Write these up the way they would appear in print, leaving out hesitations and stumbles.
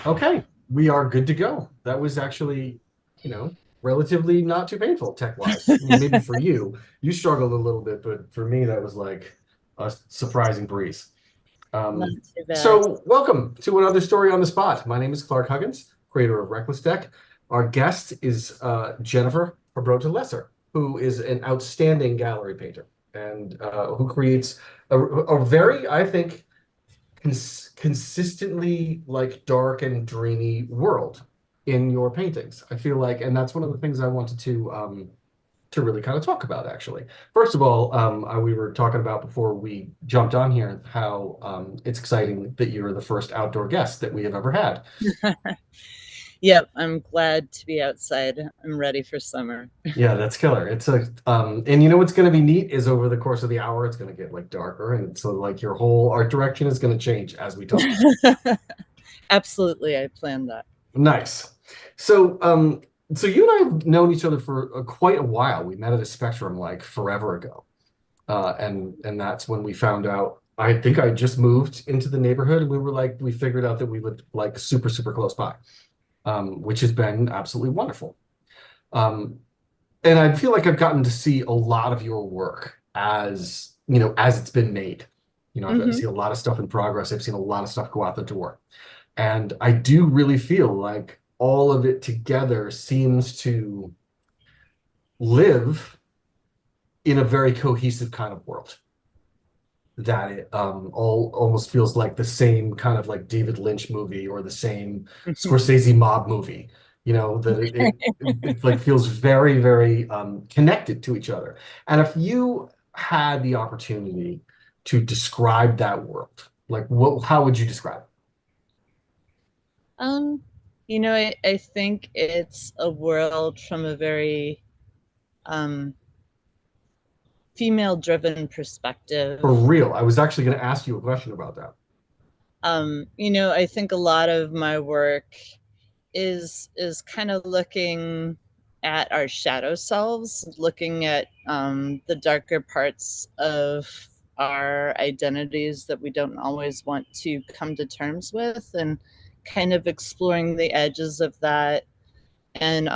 Okay, we are good to go. That was actually, relatively not too painful tech-wise. I mean, maybe for you, you struggled a little bit, but for me, that was like a surprising breeze. Not Um, too bad. so welcome to another story on the spot. My name is Clark Huggins, creator of Reckless Deck. Our guest is Jennifer Hrabota Lesser, who is an outstanding gallery painter and who creates a very, I think, consistently like dark and dreamy world in your paintings. I feel like, and that's one of the things I wanted to really kind of talk about actually. First of all, we were talking about before we jumped on here how it's exciting that you're the first outdoor guest that we have ever had. Yep, I'm glad to be outside. I'm ready for summer. Yeah, that's killer. It's a and you know what's going to be neat is over the course of the hour it's going to get like darker, and so like your whole art direction is going to change as we talk. Absolutely, I planned that. Nice. So, so you and I have known each other for quite a while. We met at a Spectrum like forever ago, and that's when we found out. I think I just moved into the neighborhood, and we were like, we figured out that we lived like super, super close by, which has been absolutely wonderful. Um, and I feel like I've gotten to see a lot of your work as, as it's been made. I've gotten to Hmm. see a lot of stuff in progress. I've seen a lot of stuff go out the door. And I do really feel like all of it together seems to live in a very cohesive kind of world. That it all almost feels like the same kind of like David Lynch movie or the same Scorsese mob movie. That it like feels very, very connected to each other. And if you had the opportunity to describe that world, like how would you describe it? Um, I think it's a world from a very um, female-driven perspective. For real, I was actually going to ask you a question about that. I think a lot of my work is kind of looking at our shadow selves, looking at the darker parts of our identities that we don't always want to come to terms with, and kind of exploring the edges of that. And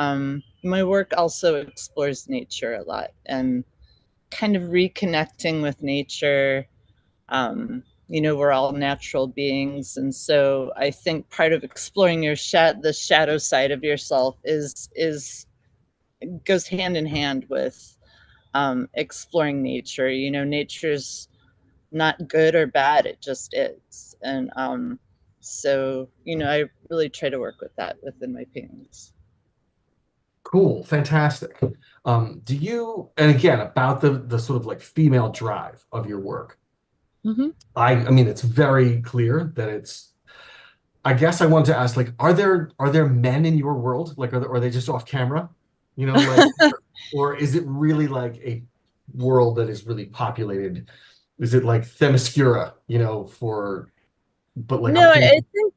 my work also explores nature a lot and kind of reconnecting with nature. We're all natural beings, and so I think part of exploring the shadow side of yourself is goes hand in hand with exploring nature. Nature's not good or bad; it just is, and I really try to work with that within my paintings. Cool, fantastic. Do you, and again, about the sort of like female drive of your work. Hmm. I mean, it's very clear that it's. I guess I wanted to ask, like, are there men in your world? Like, are they just off camera? Like, or is it really like a world that is really populated? Is it like Themyscira, but like I'm No, painting.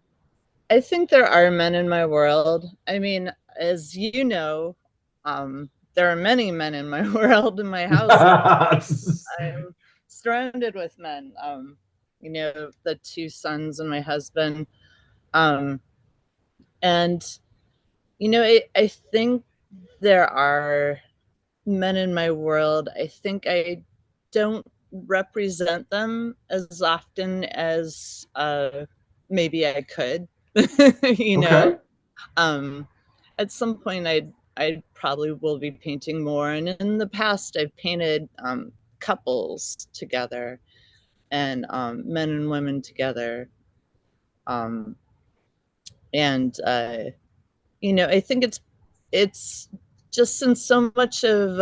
I think there are men in my world. I mean, as you know, there are many men in my world. In my house, I'm surrounded with men. The two sons and my husband. Um, and I think there are men in my world. I think I don't represent them as often as maybe I could. you know, Okay. um, at some point I probably will be painting more. And in the past, I've painted couples together and men and women together. Um, and I think it's just since so many of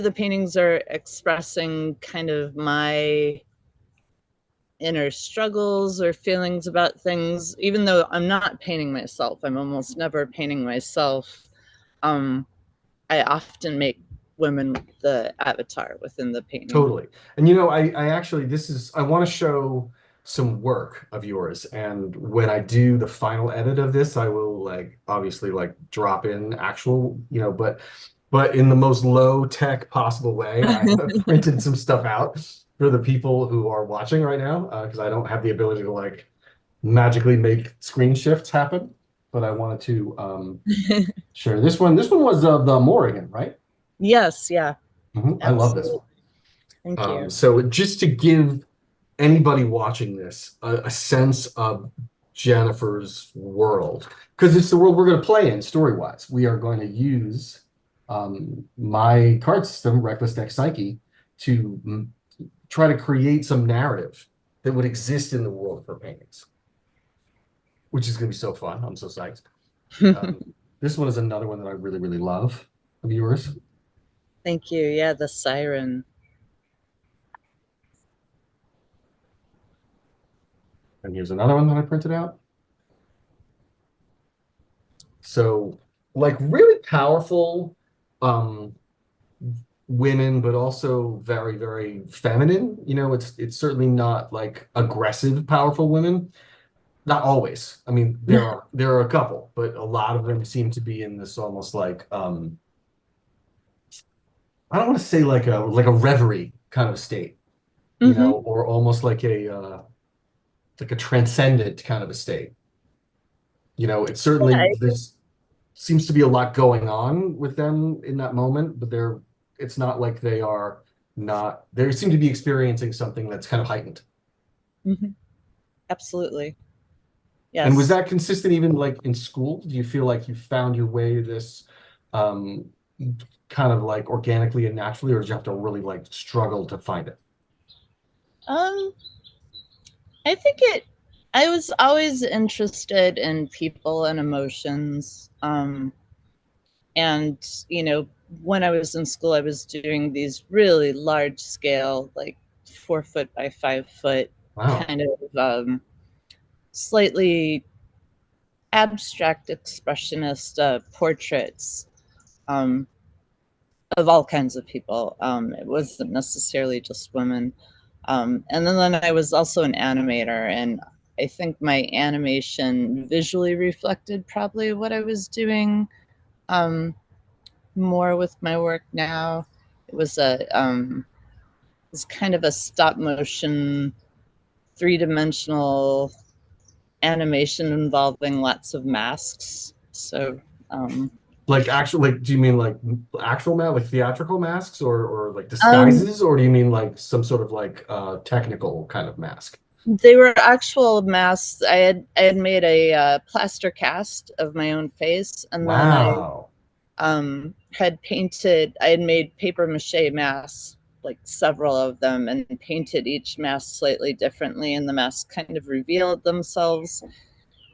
the paintings are expressing kind of my inner struggles or feelings about things. Even though I'm not painting myself, I'm almost never painting myself. um I often make women the avatar within the painting. Totally. And I actually I want to show some work of yours. And when I do the final edit of this, I will like obviously like drop in actual, but in the most low tech possible way, I have printed some stuff out for the people who are watching right now, because I don't have the ability to like magically make screen shifts happen, but I wanted to share this one. This one was the Morrigan, right? Yes, yeah, I love this absolutely. one. Thank you. So just to give anybody watching this a sense of Jennifer's world, because it's the world we're going to play in story-wise. We are going to use my card system, Reckless Deck Psyche, to try to create some narrative that would exist in the world of her paintings, which is going to be so fun. I'm so psyched. Um, this one is another one that I really, really love of yours. Thank you. Yeah, the siren. And here's another one that I printed out. So, like really powerful um, women, but also very, very feminine. You know, it's certainly not like aggressive, powerful women. Not always. I mean, there are a couple, but a lot of them seem to be in this almost like I don't want to say like a reverie kind of state, you know, Hmm. or almost like a transcendent kind of a state. You know, it's certainly Yeah, there's seems to be a lot going on with them in that moment, but it's not like they are not they seem to be experiencing something that's kind of heightened. mhm, absolutely. And was Yes. that consistent even like in school? Do you feel like you found your way to this um kind of like organically and naturally, or did you have to really like struggle to find it? Um, I think it, I was always interested in people and emotions. And, you know, when I was in school, I was doing these really large scale, like 4 foot by 5 foot Wow. kind of slightly abstract expressionist portraits um, of all kinds of people. It wasn't necessarily just women. And then I was also an animator, and I think my animation visually reflected probably what I was doing more with my work now. It was it's kind of a stop motion, 3 dimensional animation involving lots of masks. So um, Like actual like do you mean like actual mask, like theatrical masks or like um, disguises, or do you mean like some sort of like technical kind of mask? they were actual masks. I had made a plaster cast of my own face, and then I Wow. had painted. I had made paper mache masks, like several of them, and painted each mask slightly differently, and the masks kind of revealed themselves.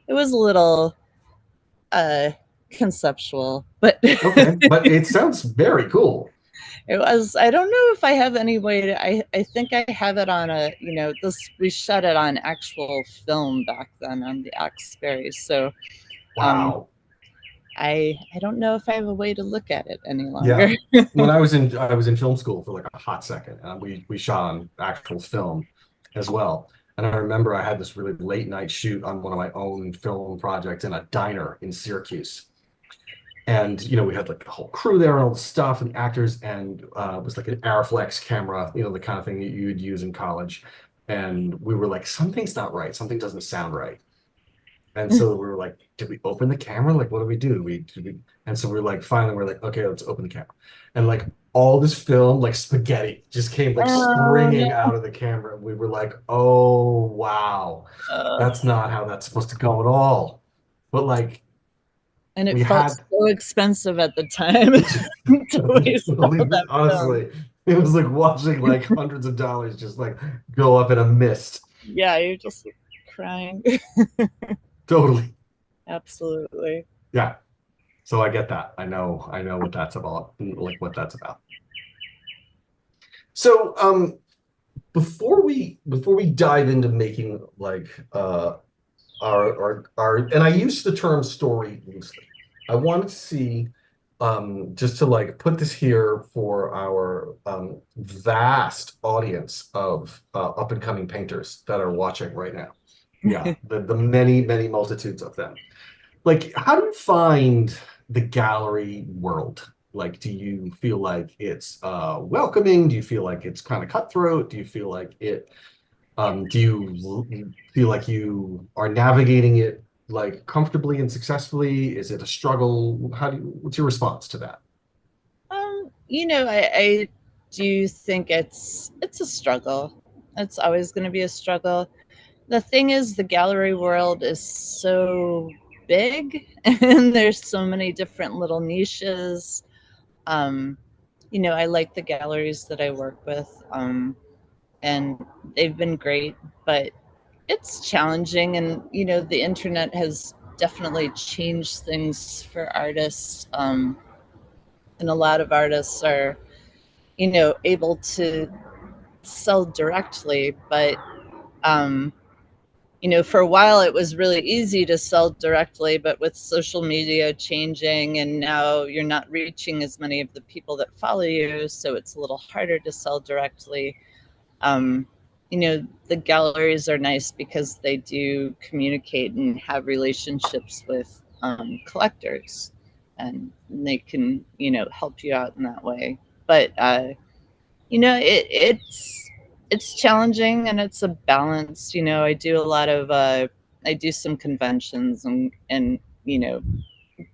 It was a little uh, conceptual, but Okay, but it sounds very cool. it was. I don't know if I have any way to. I think I have it on a. You know, this we shot it on actual film back then on the Oxberry, so um, Wow. I don't know if I have a way to look at it any Yeah. longer. When I was in film school for like a hot second, and we shot on actual film as well. And I remember I had this really late night shoot on one of my own film projects in a diner in Syracuse. And you know, we had like the whole crew there and all the stuff and the actors, and it was like an Arriflex camera, you know, the kind of thing that you would use in college. And we were like, something's not right, something doesn't sound right. And so we were like, did we open the camera? Like, what do we do? And so we are like, finally, we're like, okay, let's open the camera. And like all this film, like spaghetti, just came like Oh springing no. out of the camera. And we were like, oh, wow, Uh, that's not how that's supposed to go at all. But like, and it we felt had, so expensive at the time to waste all that film. honestly, it was like watching like hundreds of dollars just like go up in a mist. Yeah, you're just crying. Totally. Absolutely. Yeah. So I get that. I know what that's about, like what that's about. So, before we dive into making like our and I use the term story loosely. I wanted to see just to like put this here for our vast audience of up and coming painters that are watching right now. Yeah, the many, many multitudes of them. Like, how do you find the gallery world? Like, do you feel like it's welcoming? Do you feel like it's kind of cutthroat? Do you feel like it Do you feel like you are navigating it like comfortably and successfully? Is it a struggle? What's your response to that? I do think it's a struggle. It's always going to be a struggle. The thing is, the gallery world is so big, and there's so many different little niches. Um, I like the galleries that I work with, and they've been great, but it's challenging. And the internet has definitely changed things for artists, and a lot of artists are able to sell directly, but um, for a while it was really easy to sell directly, but with social media changing and now you're not reaching as many of the people that follow you, so it's a little harder to sell directly. um, the galleries are nice because they do communicate and have relationships with collectors, and they can help you out in that way. But it's challenging, and it's a balance. I do a lot of I do some conventions, and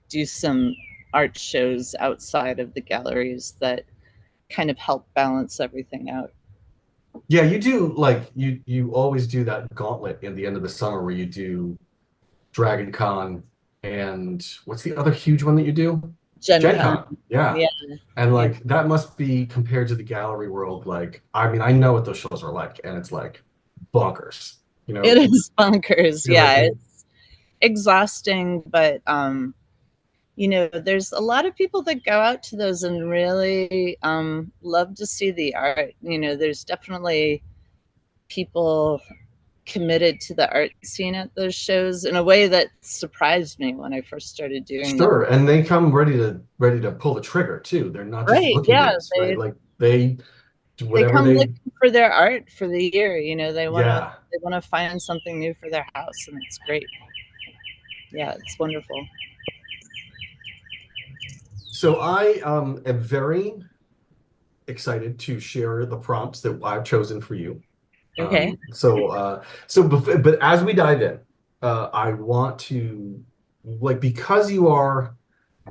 do some art shows outside of the galleries that kind of help balance everything out. Yeah, you do like you always do that gauntlet in the end of the summer where you do Dragon Con and what's the other huge one that you do? Gen Gen Con. Con. Yeah. Yeah, And yeah. like that must be compared to the gallery world, like I mean, I know what those shows are like, and it's like bonkers. You It know, is bonkers. you're like Yeah, it's exhausting, but there's a lot of people that go out to those and really love to see the art. There's definitely people committed to the art scene at those shows in a way that surprised me when I first started doing them. sure, and they come ready to pull the trigger too. They're not just Right. Yeah. looking-ins, right? They Like they do they whatever come they, looking for their art for the year. yeah. They wanna find something new for their house, and it's great. Yeah, it's wonderful. So I am very excited to share the prompts that I've chosen for you. Okay. But as we dive in, I want to like because you are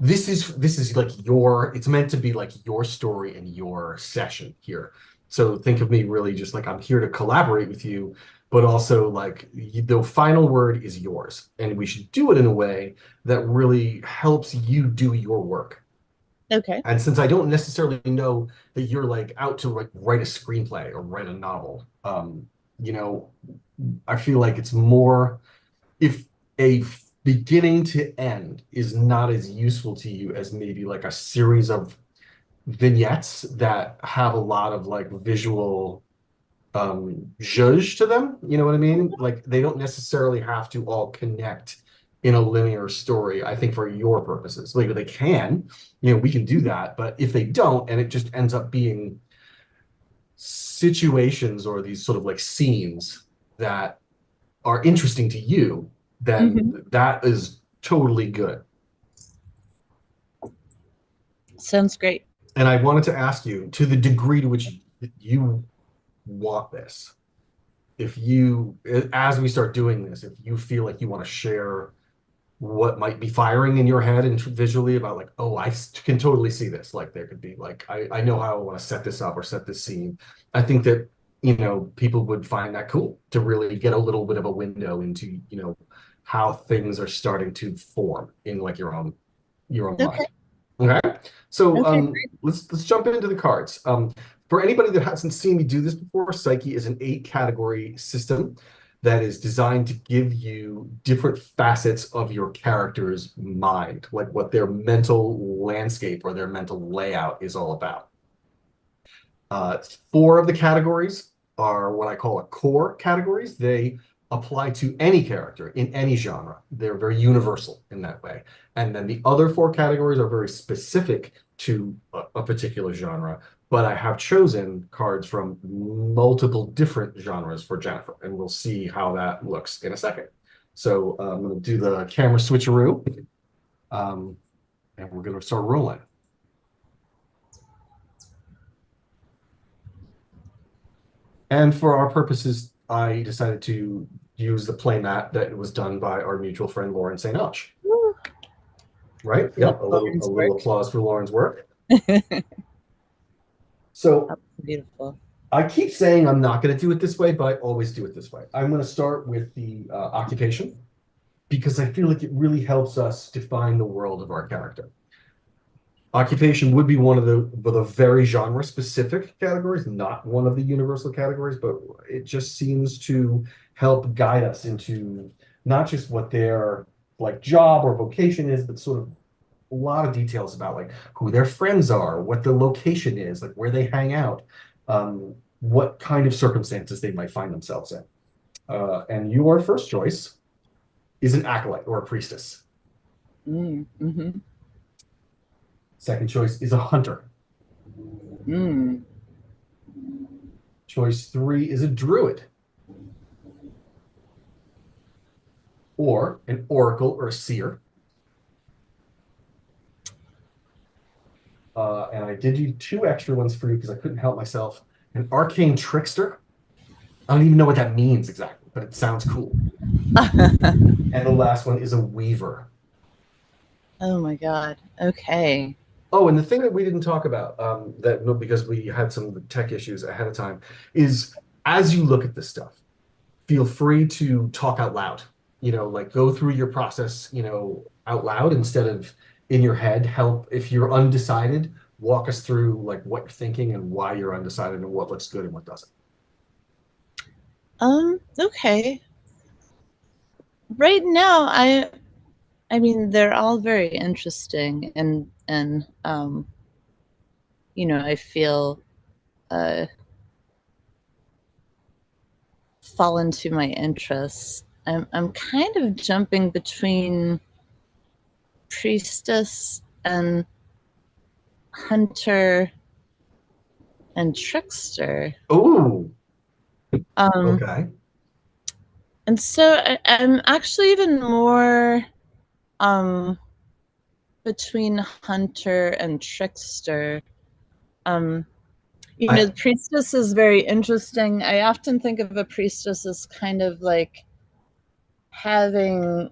this is like your it's meant to be like your story and your session here. So think of me really just like I'm here to collaborate with you, but also like the final word is yours, and we should do it in a way that really helps you do your work. Okay. And since I don't necessarily know that you're like out to like write a screenplay or write a novel, you know, I feel like it's more if a beginning to end is not as useful to you as maybe like a series of vignettes that have a lot of like visual zhuzh to them. You know what I mean? Like they don't necessarily have to all connect in a linear story, I think, for your purposes. Like they can, we can do that, but if they don't, and it just ends up being situations or these sort of like scenes that are interesting to you, then Mhm. that is totally good. Sounds great. And I wanted to ask you, to the degree to which you want this, if you, as we start doing this, if you feel like you want to share what might be firing in your head and visually about like, oh, can totally see this. Like there could be like, I know how I want to set this up or set this scene. I think that, people would find that cool to really get a little bit of a window into, how things are starting to form in like your own Okay. mind. Okay. So Okay. let's jump into the cards. For anybody that hasn't seen me do this before, Psyche is an 8 category system that is designed to give you different facets of your character's mind, like what their mental landscape or their mental layout is all about. 4 of the categories are what I call a core categories. They apply to any character in any genre. They're very universal in that way. And then the other 4 categories are very specific to a particular genre. But I have chosen cards from multiple different genres for Jennifer, and we'll see how that looks in a second. So I'm going to do the camera switcheroo, um, and we're going to start rolling. And for our purposes, I decided to use the playmat that was done by our mutual friend Lauren St. Arch. Woo. Right? Love Yep. A Lauren's little work. applause for Lauren's work. So That's beautiful. I keep saying I'm not going to do it this way, but I always do it this way. I'm going to start with the occupation because I feel like it really helps us define the world of our character. Occupation would be one of the very genre specific categories, not one of the universal categories, but it just seems to help guide us into not just what their like job or vocation is, but sort of a lot of details about like who their friends are, what the location is, like where they hang out, what kind of circumstances they might find themselves in. And your first choice is an acolyte or a priestess. Mm-hmm. Second choice is a hunter. Mm. Choice three is a druid, or an oracle or a seer. And I did you two extra ones for you because I couldn't help myself. An arcane trickster. I don't even know what that means exactly, but it sounds cool. And the last one is a weaver. Oh my God. Okay. Oh, and the thing that we didn't talk about, that because we had some tech issues ahead of time, is as you look at this stuff, feel free to talk out loud. Like go through your process, out loud instead of in your head. Help if you're undecided, walk us through like what you're thinking and why you're undecided and what looks good and what doesn't. Okay. Right now, I mean, they're all very interesting, and I feel uh, fall into my interests. I'm kind of jumping between priestess and hunter and trickster. Oh, Um, okay. and so I'm actually even more um, between hunter and trickster. Um, I the priestess is very interesting. I often think of a priestess as kind of like having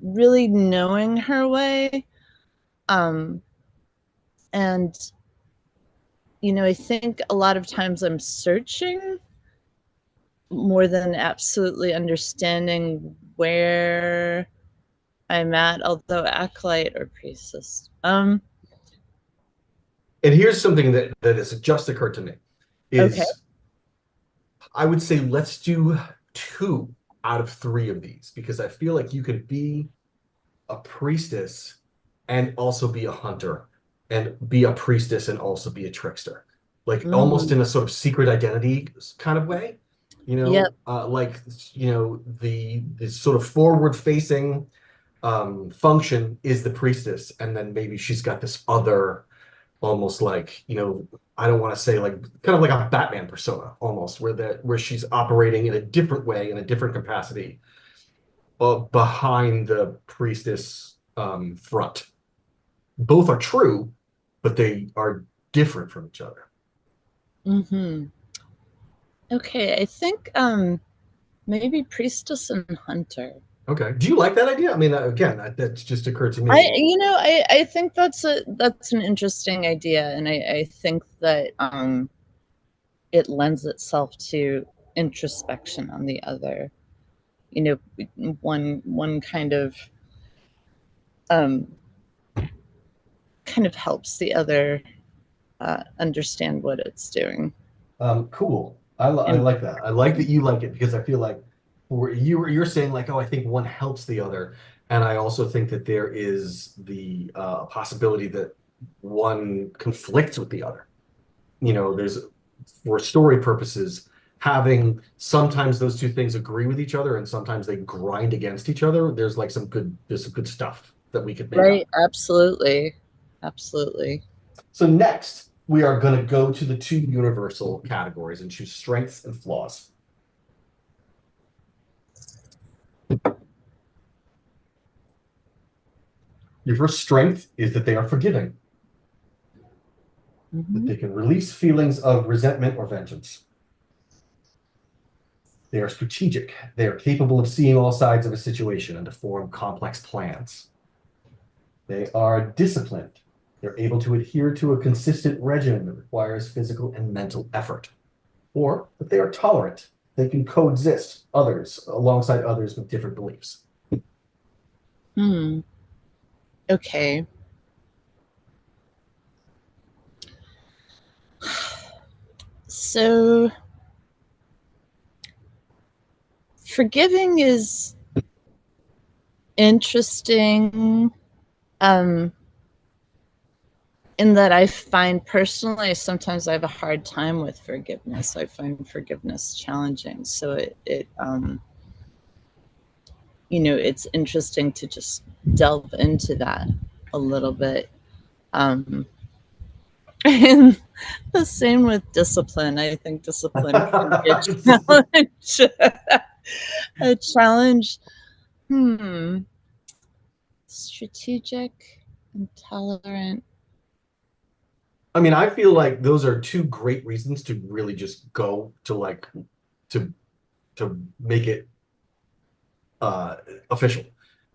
really knowing her way. Um, and, I think a lot of times I'm searching more than absolutely understanding where I'm at, although acolyte or priestess. and here's something that has just occurred to me Okay. is I would say let's do two out of three of these because I feel like you could be a priestess and also be a hunter and be a priestess and also be a trickster, like almost Mm. in a sort of secret identity kind of way, Yep. like the sort of forward facing function is the priestess, and then maybe she's got this other almost like I don't want to say like kind of like a Batman persona almost where she's operating in a different way in a different capacity behind the priestess front. Both are true, but they are different from each other. Mm-hmm. Okay, I think maybe priestess and hunter. Okay. Do you like that idea? I mean, again, that's just occurred to I me. you know I think that's an interesting idea, and I think that it lends itself to introspection on the other. You one um, kind of helps the other understand what it's doing. Cool. I And like that. I like that you like it because I feel like you're saying like, oh, I think one helps the other, and I also think that there is the possibility that one conflicts with the other. There's for story purposes, having sometimes those two things agree with each other and sometimes they grind against each other. There's some good stuff that we could make right, up. absolutely, absolutely. So next, we are going to go to the two universal categories and choose strengths and flaws. Your first strength is that they are forgiving, that Mm-hmm. they can release feelings of resentment or vengeance. They are strategic. They are capable of seeing all sides of a situation and to form complex plans. They are disciplined. They're able to adhere to a consistent regimen that requires physical and mental effort. Or that they are tolerant. They can coexist alongside others with different beliefs. Hmm. Okay. So forgiving is interesting, um, in that I find personally sometimes I have a hard time with forgiveness. I find forgiveness challenging. So it's interesting to just delve into that a little bit. Um, and the same with discipline. I think discipline can be a challenge. Hmm. Strategic and tolerant. I mean, I feel like those are two great reasons to really just go to like to make it uh official.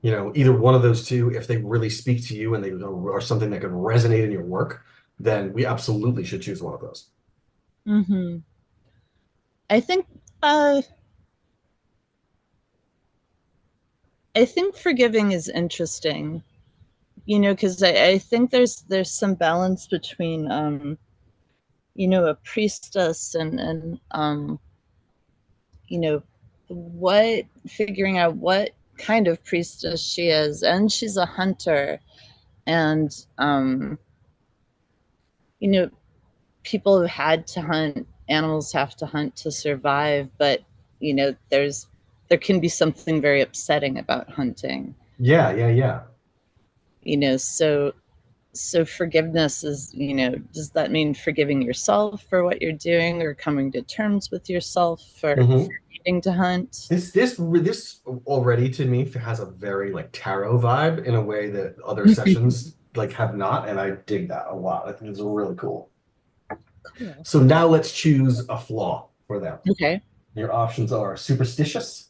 Either one of those two, if they really speak to you and they are something that could resonate in your work, then we absolutely should choose one of those. Mm-hmm. I think uh, I think forgiving is interesting, because I think there's some balance between a priestess and you know what figuring out what kind of priestess she is, and she's a hunter, and you know people who had to hunt, animals have to hunt to survive, but there can be something very upsetting about hunting, Yeah, yeah, yeah. so forgiveness is, does that mean forgiving yourself for what you're doing, or coming to terms with yourself for Hmm. needing to hunt? This already to me has a very like tarot vibe in a way that other sessions like have not, and I dig that a lot. I think it's really cool. Cool. So now let's choose a flaw for them. Okay. Your options are superstitious.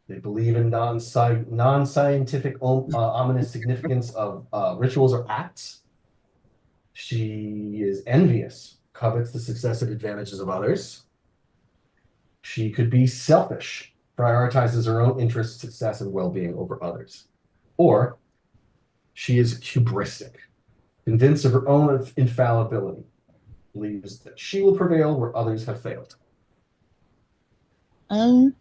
They believe in non-scientific ominous significance of rituals or acts. She is envious, covets the success and advantages of others. She could be selfish, prioritizes her own interests, success, and well-being over others. Or she is hubristic, convinced of her own infallibility, believes that she will prevail where others have failed. um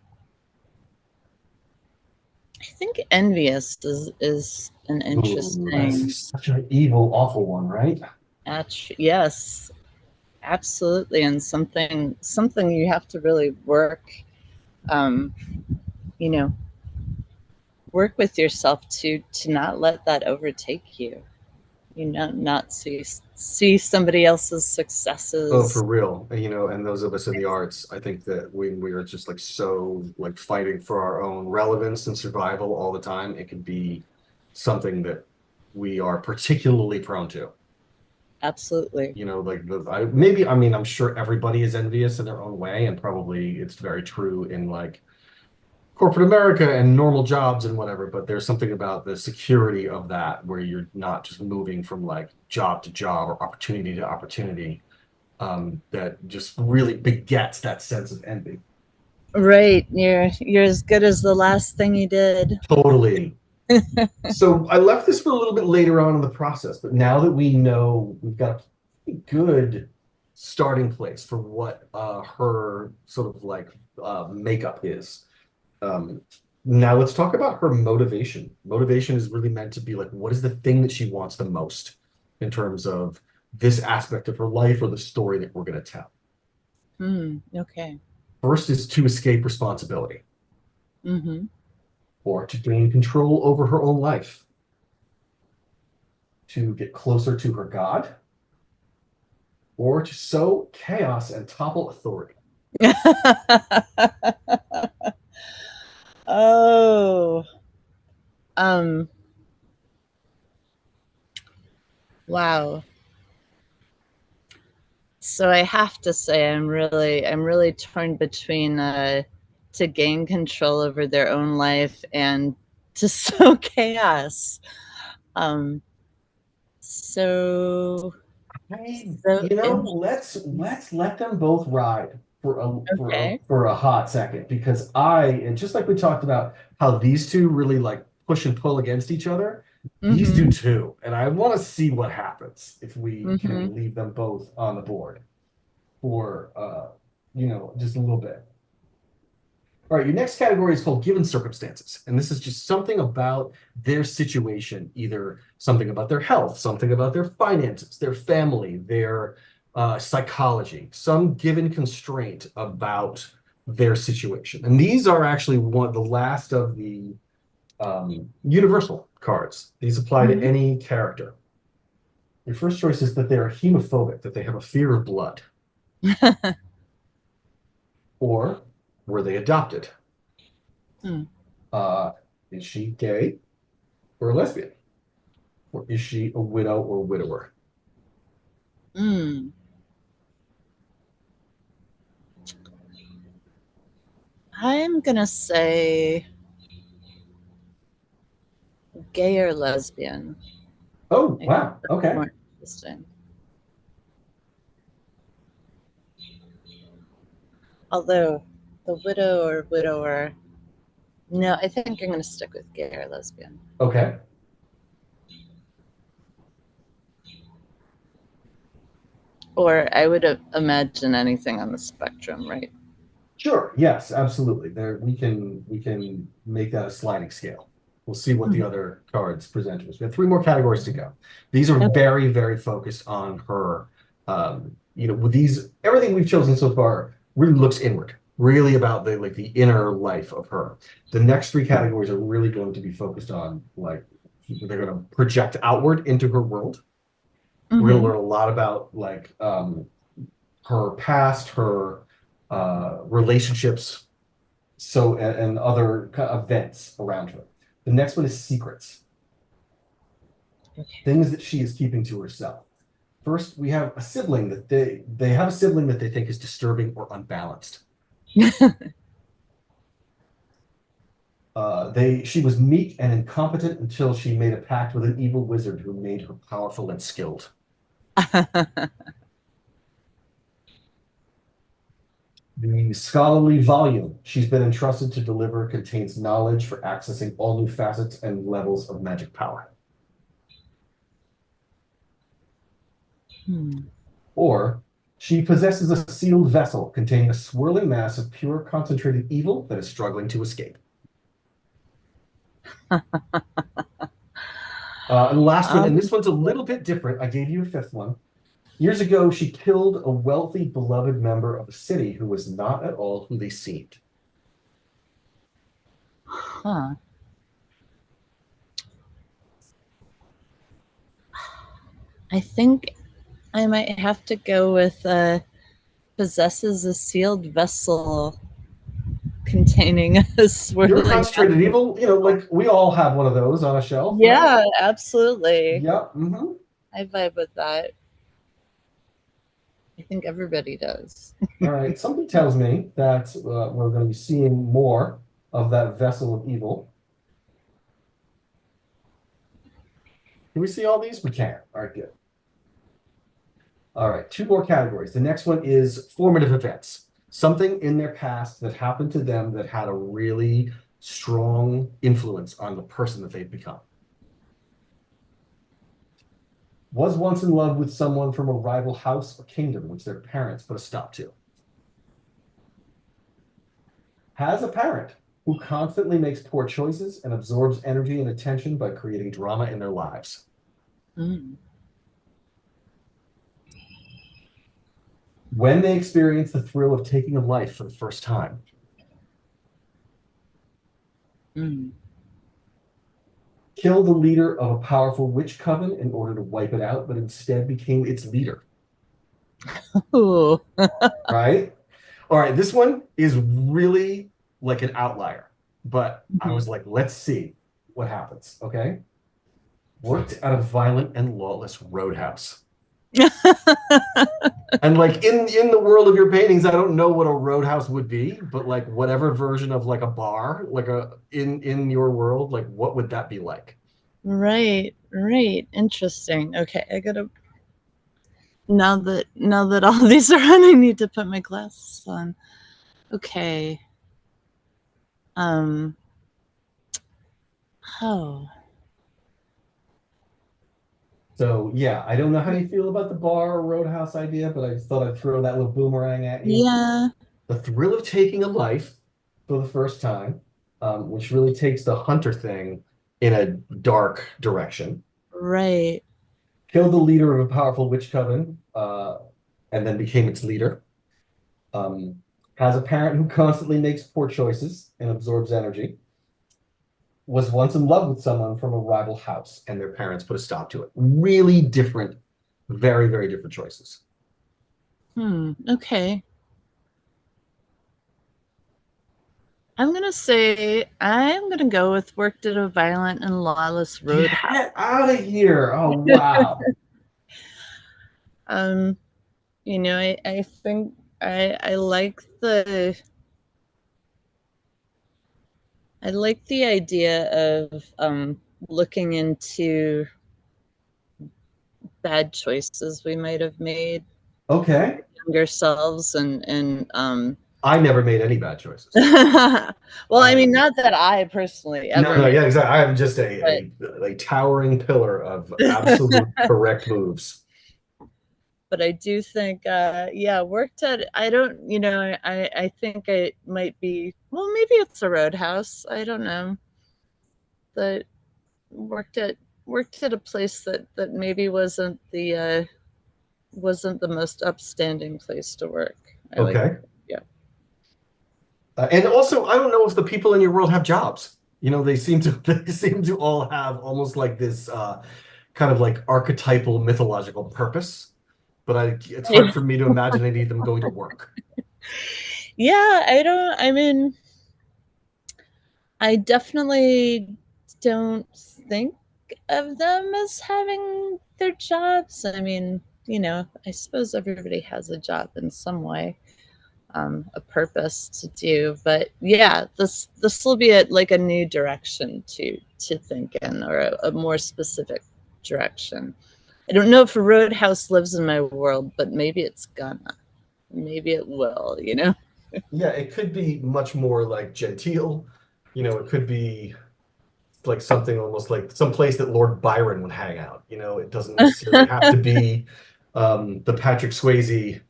I think envious is an Ooh, that's interesting such an evil, awful one, right? yes, absolutely, and something you have to really um you know work with yourself to not let that overtake you, not see somebody else's Oh, for successes. real. And those of us in the arts, I think that we are just like so like fighting for our own relevance and survival all the time. It could be something that we are particularly prone to. Absolutely. Like maybe I mean I'm sure everybody is envious in their own way, and probably it's very true in like corporate America and normal jobs and whatever, but there's something about the security of that where you're not just moving from like job to job or opportunity to opportunity, that just really begets that sense of envy. Right, you're as good as the last thing you did. Totally. So I left this for a little bit later on in the process, but now that we know we've got a good starting place for what her sort of like makeup is. Um, Now let's talk about her motivation. Motivation is really meant to be like, what is the thing that she wants the most in terms of this aspect of her life or the story that we're going to tell? Okay. First is to escape responsibility Mm-hmm. or to gain control over her own life, to get closer to her God, or to sow chaos and topple authority. Oh, um wow. So I have to say I'm really torn between to gain control over their own life and to sow chaos. Um, so so Let's let them both ride for okay. for a hot second because and just like we talked about how these two really like push and pull against each other, these do Mm-hmm. too. And I want to see what happens if we Mm-hmm. can leave them both on the board for just a little bit. All right, your next category is called given circumstances. And this is just something about their situation, either something about their health, something about their finances, their family, their psychology, some given constraint about their situation. And these are actually the last of the universal cards. These apply to Mm-hmm. any character. Your first choice is that they are hemophobic, that they have a fear of blood, or were they adopted? Mm. Uh, is she gay or a lesbian? Or is she a widow or widower? Mm. I'm gonna say gay or lesbian. Oh, I think wow. that's Okay. more interesting. Although the widow or widower, no, I think I'm gonna stick with gay or lesbian. Okay. Or I would imagine anything on the spectrum, right? Sure. Yes, absolutely. There we can make that a sliding scale. We'll see what the Mhm. other cards present to us. We have three more categories to go. These are Okay. very, very focused on her. With these, everything we've chosen so far really looks inward, really about the inner life of her. The next three categories are really going to be focused on they're going to project outward into her world. We're going to Mm-hmm. learn a lot about her past, her relationships, and other kind of events around her. The next one is secrets, Okay. things that she is keeping to herself. First, we have a sibling that they have a sibling that they think is disturbing or unbalanced. She was meek and incompetent until she made a pact with an evil wizard who made her powerful and skilled. The scholarly volume she's been entrusted to deliver contains knowledge for accessing all new facets and levels of magic power. Hmm. Or she possesses a sealed vessel containing a swirling mass of pure concentrated evil that is struggling to escape. And the last one, Um, and this one's a little bit different. I gave you a fifth one. Years ago, she killed a wealthy, beloved member of a city who was not at all who they seemed. huh. I think I might have to go with possesses a sealed vessel containing a Pure swirling mass concentrated of evil, evil. like we all have one of those on a shelf, right? Yeah, absolutely. Yep. Mm-hmm. I vibe with that. I think everybody does. All right. Something tells me that we're going to be seeing more of that vessel of evil. Can we see all these? We can. All right, good. All right, two more categories. The next one is formative events. Something in their past that happened to them that had a really strong influence on the person that they've become. Was once in love with someone from a rival house or kingdom, which their parents put a stop to. Has a parent who constantly makes poor choices and absorbs energy and attention by creating drama in their lives. Mm, When they experience the thrill of taking a life for the first time. mm. Killed the leader of a powerful witch coven in order to wipe it out, but instead became its leader. Ooh. Right? All right, this one is really like an outlier, but I Mhm. was like, let's see what happens. Okay. Worked at a violent and lawless roadhouse. And like in the world of your paintings, I don't know what a roadhouse would be, but like whatever version of like a bar, like a in your world, like what would that be like? Right, right. Interesting. Okay, I gotta now that all these are on, I need to put my glasses on. Okay. Um. Oh. So yeah, I don't know how you feel about the bar or roadhouse idea, but I just thought I'd throw that little boomerang at you. Yeah. The thrill of taking a life for the first time, which really takes the hunter thing in a dark direction. Right. Killed the leader of a powerful witch coven, and then became its leader. Um, has a parent who constantly makes poor choices and absorbs energy. Was once in love with someone from a rival house, and their parents put a stop to it. Really different, very, very different choices. Okay. I'm gonna go with worked at a violent and lawless roadhouse. Get out of here. Oh, wow. Um, I think I like the idea of looking into bad choices we might have made Okay. younger selves and I never made any bad choices. well, I mean, I not that I personally No, ever no, made, yeah, exactly. I am just but a towering pillar of absolute correct moves. but I do think, yeah, worked at. I don't, I think it might be. Well, maybe it's a roadhouse. I don't know. That worked at worked at a place that maybe wasn't the most upstanding place to work. I like, Okay. yeah. And also, I don't know if the people in your world have jobs. They seem to they seem to all have almost like this kind of like archetypal mythological purpose. But it's hard for me to imagine any of them going to work. Yeah, I don't. I mean, I definitely don't think of them as having their jobs. I mean, I suppose everybody has a job in some way, a purpose to do. But yeah, this will be like a new direction to think in, or a more specific direction. I don't know if a roadhouse lives in my world, but maybe it's gonna. Maybe it will. Yeah, it could be much more like genteel. It could be like something almost like some place that Lord Byron would hang out. It doesn't necessarily have to be the Patrick Swayze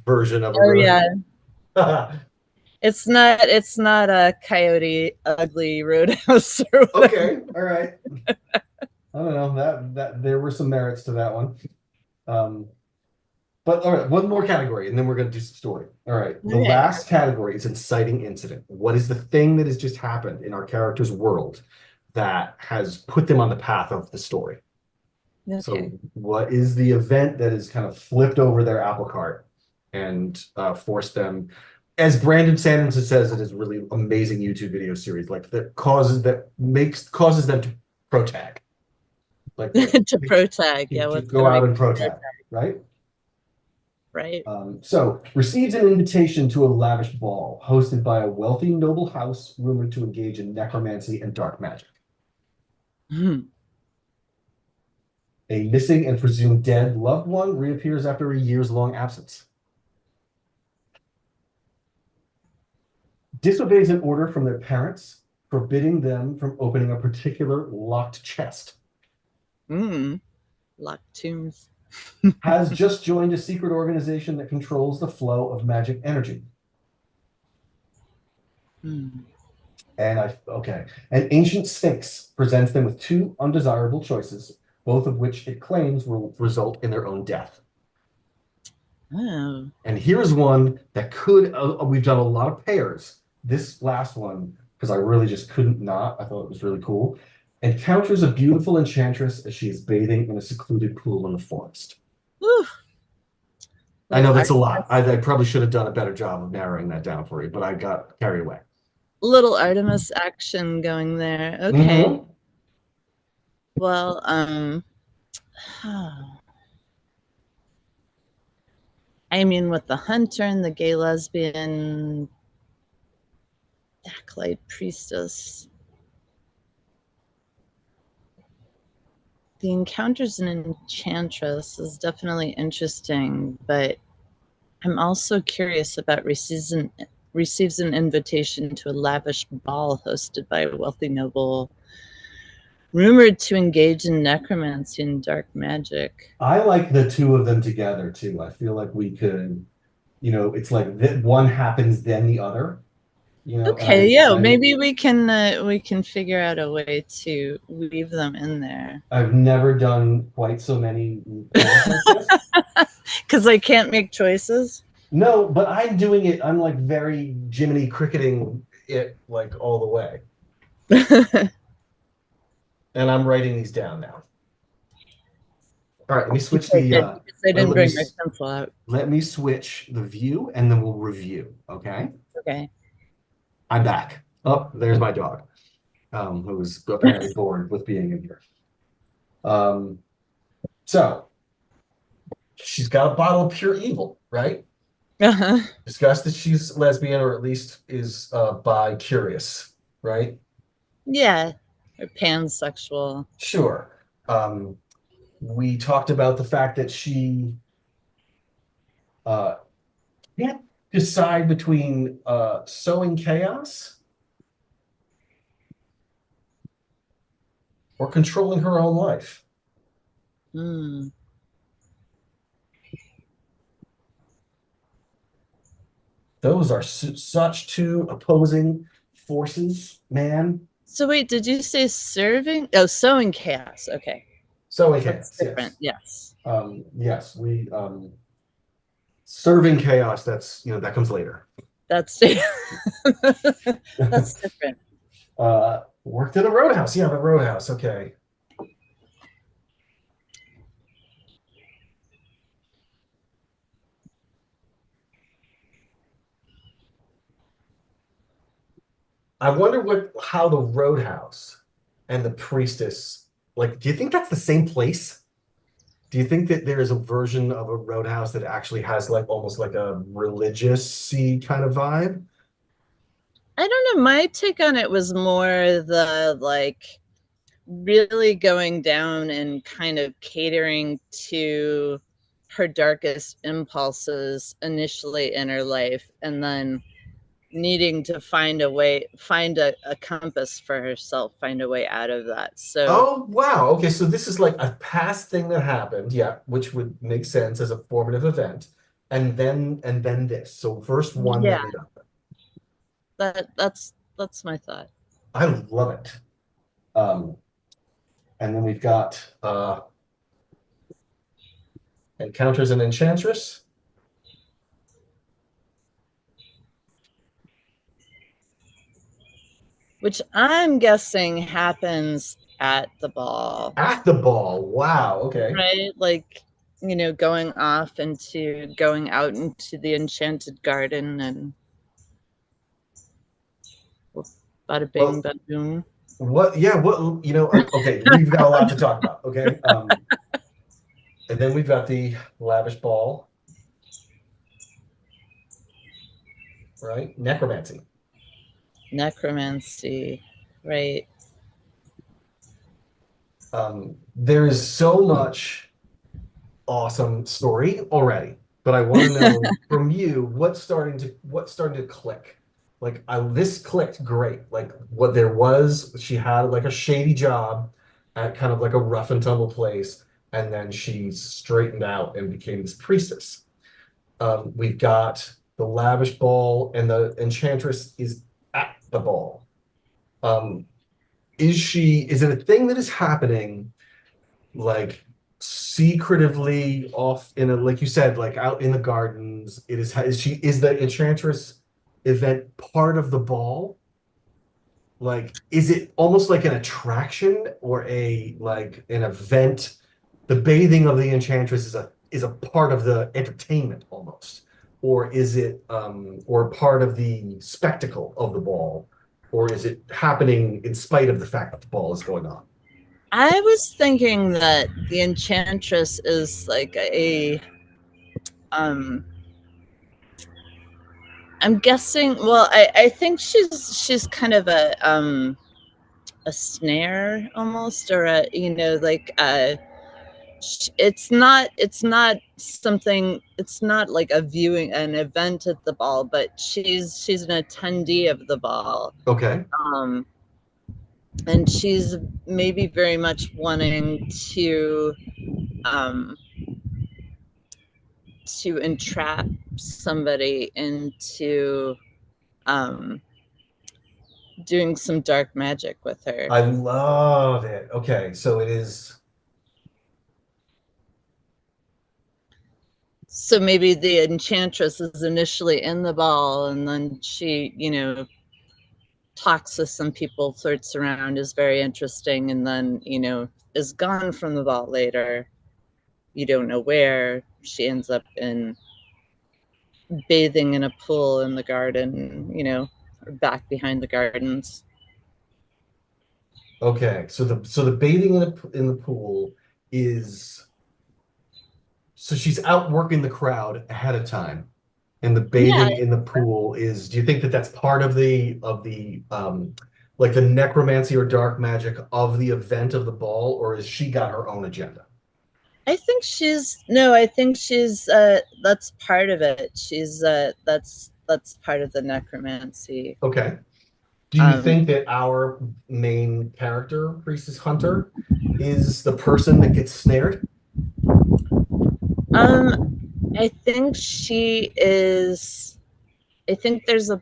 version of a Oh road. yeah, it's not a Coyote Ugly Roadhouse or whatever. Okay, all right. I don't know that there were some merits to that one. Um, but all right, one more category, and then we're going to do some story. All right, the Okay. last category is inciting incident. What is the thing that has just happened in our character's world that has put them on the path of the story? So, Okay. what is the event that has kind of flipped over their apple cart and forced them, as Brandon Sanderson says, it is a really amazing YouTube video series, like causes them to protag, like To protag, yeah, to what's go gonna out make and it protag, right? right? So receives an invitation to a lavish ball hosted by a wealthy noble house rumored to engage in necromancy and dark magic. Hmm. A missing and presumed dead loved one reappears after a years long absence. Disobeys an order from their parents, forbidding them from opening a particular locked chest. Mm. Locked tombs. Has just joined a secret organization that controls the flow of magic energy. Hmm. Okay. An ancient sphinx presents them with two undesirable choices, both of which it claims will result in their own death. Oh. And here's one that we've done a lot of pairs. This last one, because I really just couldn't not, I thought it was really cool. Encounters a beautiful enchantress as she is bathing in a secluded pool in the forest. Whew. I Little know that's a lot. Artemis. I probably should have done a better job of narrowing that down for you, but I got carried away. Little Artemis action going there. Okay. Mm-hmm. Well, I mean, with the hunter and the gay lesbian backlight priestess, the encounters an enchantress is definitely interesting, but I'm also curious about receives an invitation to a lavish ball hosted by a wealthy noble, rumored to engage in necromancy and dark magic. I like the two of them together too. I feel like we could, it's like that one happens, then the other, and Okay, yeah, maybe we can figure out a way to weave them in there. I've never done quite so many panels like this. Because I can't make choices. No, but I'm doing it. I'm like very Jiminy cricketing it like all the way. And I'm writing these down now. All right, let me switch I the did because I didn't let me bring my pencil out. let me switch the view and then we'll review. Okay. Okay. I'm back. Oh, there's my dog, who was apparently bored with being in here. So she's got a bottle of pure evil, right? Uh-huh. Discussed that she's lesbian or at least is bi-curious, right? Yeah, or pansexual. Sure. Um, we talked about the fact that she uh, can't decide between sowing chaos or controlling her own life. Hmm. Those are such two opposing forces, man. So wait, did you say serving? Oh, sowing chaos. Okay, Sowing that's chaos, different. yes. Yes, Yes, we serving chaos, that comes later. that's that's different. Worked at a roadhouse. Yeah, the roadhouse. Okay. I wonder how the roadhouse and the priestess, like, do you think that's the same place? Do you think that there is a version of a roadhouse that actually has like almost like a religious-y kind of vibe? I don't know. My take on it was more the like really going down and kind of catering to her darkest impulses initially in her life, and then needing to find a way, find a compass for herself, find a way out of that. So Oh, wow. Okay, so this is like a past thing that happened, yeah, which would make sense as a formative event, and then this. So first one, yeah, then the other. that's my thought. I love it. Um, and then we've got Encounters an Enchantress. Which I'm guessing happens at the ball, At the ball. Wow. Okay. right? Like, going out into the enchanted garden and bada bing, Well, bada boom. okay, we've got a lot to talk about. Okay. And then we've got the lavish ball, right? Necromancy. Necromancy, right? There is so much awesome story already, but I want to know from you what's starting to click. Like this clicked great. Like what there was, she had like a shady job at kind of like a rough and tumble place, and then she straightened out and became this priestess. We've got the lavish ball, and the enchantress is at the ball. Um, is it a thing that is happening like secretively off in a, like you said, like out in the gardens? Is the enchantress event part of the ball? Like, is it almost like an attraction or an event? The bathing of the enchantress is a part of the entertainment almost, or is it or part of the spectacle of the ball, or is it happening in spite of the fact that the ball is going on? I was thinking that the enchantress is like a um I'm guessing. Well, I think she's kind of a snare almost, or a like it's not something. It's not like a viewing an event at the ball, but she's an attendee of the ball. Okay. Um, and she's maybe very much wanting um, to entrap somebody into um, doing some dark magic with her. I love it. Okay, so it is. So maybe the enchantress is initially in the ball, and then she, talks with some people, flirts around, is very interesting, and then, is gone from the ball later. You don't know where. She ends up in bathing in a pool in the garden, or back behind the gardens. Okay, so the bathing in the pool is so she's out working the crowd ahead of time, and the Yeah, bathing in the pool is. Do you think that that's part of like the necromancy or dark magic of the event of the ball, or is she got her own agenda? I think she's no, I think she's that's part of it. She's that's part of the necromancy. Okay. Do you Um think that our main character, Priestess Hunter, is the person that gets snared? um I think she is. I think there's a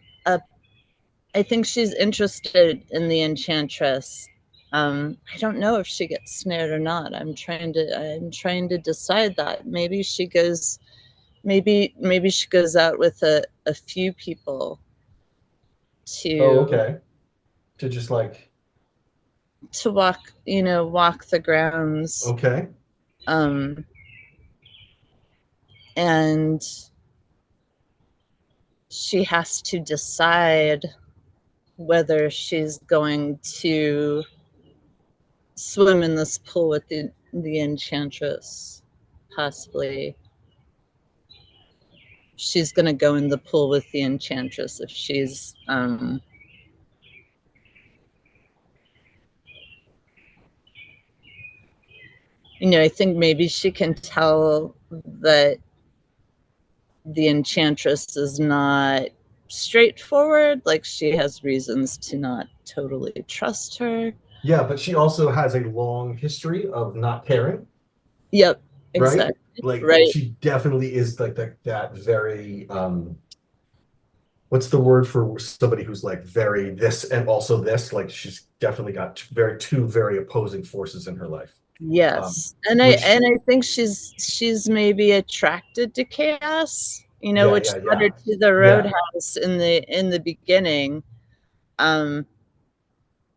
I think she's interested in the enchantress. I don't know if she gets snared or not. I'm trying to decide that. Maybe she goes out with a few people Oh, to okay. To just like, walk the grounds. okay. Um, and she has to decide whether she's going to swim in this pool with the enchantress. Possibly she's going to go in the pool with the enchantress if she's I think maybe she can tell that the enchantress is not straightforward, like she has reasons to not totally trust her. Yeah, but she also has a long history of not caring, Yep, right? exactly. Like Right. she definitely is like that very what's the word for somebody who's like very this and also this? Like she's definitely got two very opposing forces in her life. Yes. And I Which and I think she's maybe attracted to chaos, yeah, which yeah, led her yeah. to the Yeah. roadhouse in the beginning. Um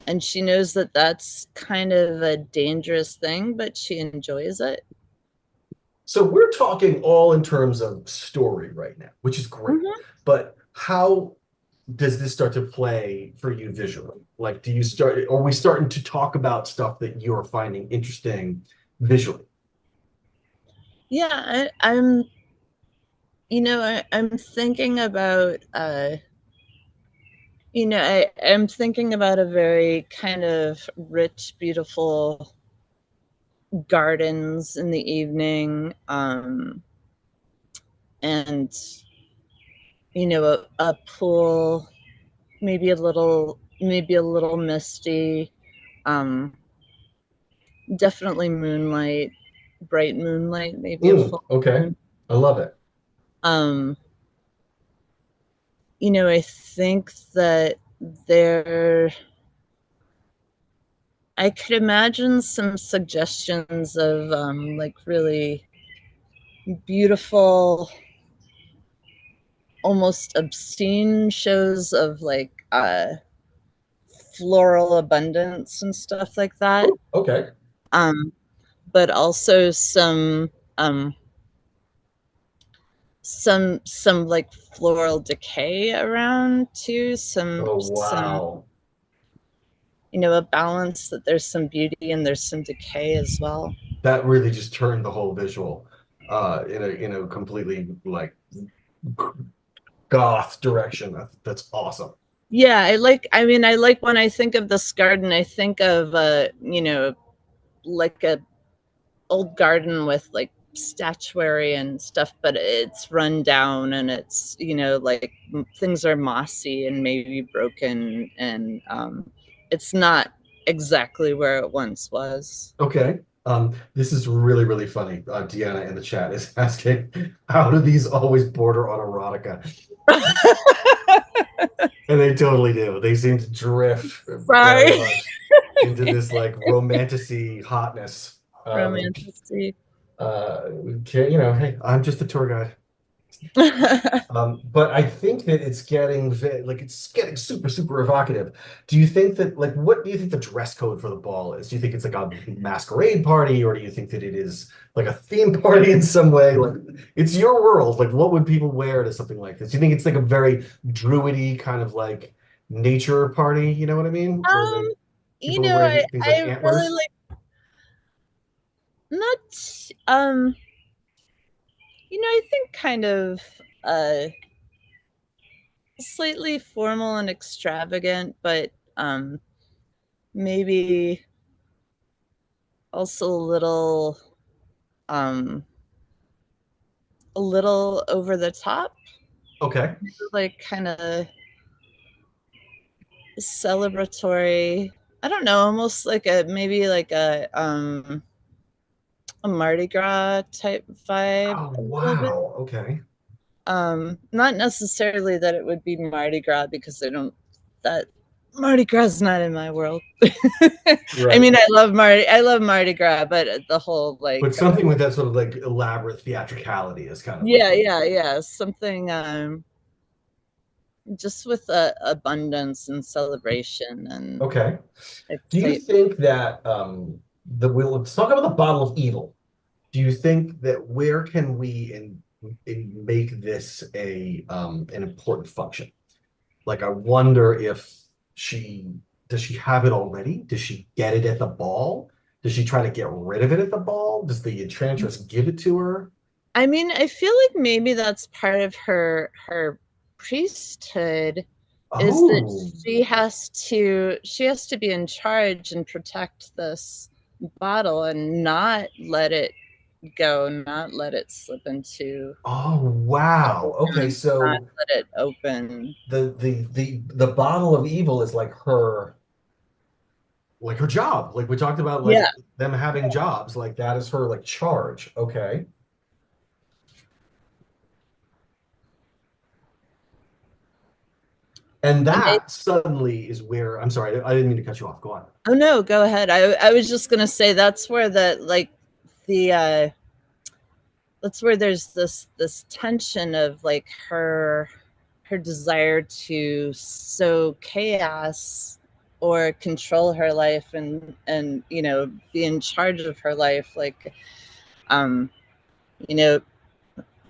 and she knows that that's kind of a dangerous thing, but she enjoys it. So we're talking all in terms of story right now, which is great. Mhm. But how does this start to play for you visually? Like, do you start, are we starting to talk about stuff that you're finding interesting visually? Yeah, I'm thinking about I'm thinking about a very kind of rich, beautiful gardens in the evening, and a pool, maybe a little misty, um, definitely moonlight, bright moonlight, maybe a full Okay. moon. I love it. Um, I think that there I could imagine some suggestions of like really beautiful, almost obscene shows of like floral abundance and stuff like that. Ooh, okay. Um, but also um, some like floral decay around too. Oh, Some wow. a balance that there's some beauty and there's some decay as well. That really just turned the whole visual in a completely like goth direction. That's awesome. Yeah, I mean, I like when I think of this garden, I think of you know, like a old garden with like statuary and stuff, but it's run down and it's, you know, like things are mossy and maybe broken, and it's not exactly where it once was. Okay. This is really, really funny. Deanna in the chat is asking, how do these always border on erotica? And they totally do. They seem to drift very Sorry. much into this like romanticy hotness. Romantic. You know, hey, I'm just a tour guide. But I think that it's getting like it's getting super, super evocative. Do you think that like what do you think the dress code for the ball is? Do you think it's like a masquerade party, or do you think that it is like a theme party in some way? Like it's your world. Like what would people wear to something like this? Do you think it's like a very druidy kind of like nature party? You know what I mean? Where um, they you people are know, wearing things like I really antlers. like, not um, you know, I think kind of uh slightly formal and extravagant, but maybe also um a little over the top, Okay. like kind of celebratory. I don't know, almost like a maybe like a Mardi Gras type vibe Oh a little bit. wow. Okay. Not necessarily that it would be Mardi Gras, because I don't, that Mardi Gras is not in my world. I Right. mean, I love Mardi Gras, but the whole like, But something with that sort of like elaborate theatricality is kind of like yeah, what. yeah, something just with abundance and celebration and Okay. Do you excitement. think that let's talk about the bottle of evil. Do you think that where can we make this a an important function? Like I wonder if she does she have it already? Does she get it at the ball? Does she try to get rid of it at the ball? Does the enchantress give it to her? I mean, I feel like maybe that's part of her priesthood, is that Oh, she has to be in charge and protect this bottle and not let it go, not let it slip into oh wow. Okay, hands, not so let it open. the bottle of evil is like her job. Like we talked about Yeah. like them having jobs, like that is her like charge. Okay. And And that suddenly is where I'm sorry, I didn't mean to cut you off. Go on. oh no, go ahead. I was just gonna say that's where the like the that's where there's this tension of like her desire to sow chaos or control her life, and you know, be in charge of her life, like um you know,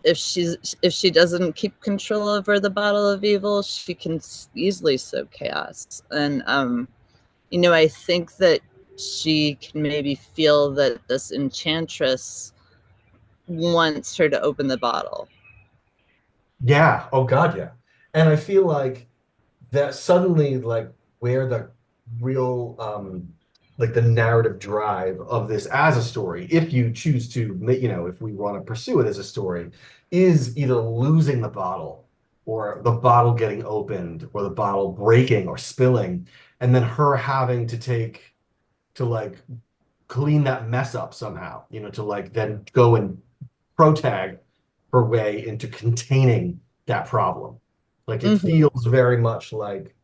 if she doesn't keep control over the bottle of evil, she can easily sow chaos. And you know, I think that she can maybe feel that this enchantress wants her to open the bottle. Yeah. Oh God, yeah. And I feel like suddenly like where the real like the narrative drive of this as a story, if you choose to you know, if we want to pursue it as a story, is either losing the bottle or the bottle getting opened or the bottle breaking or spilling, and then her having to take to like clean that mess up somehow, you know, to like then go and protag her way into containing that problem. Like it Mm-hmm. feels very much like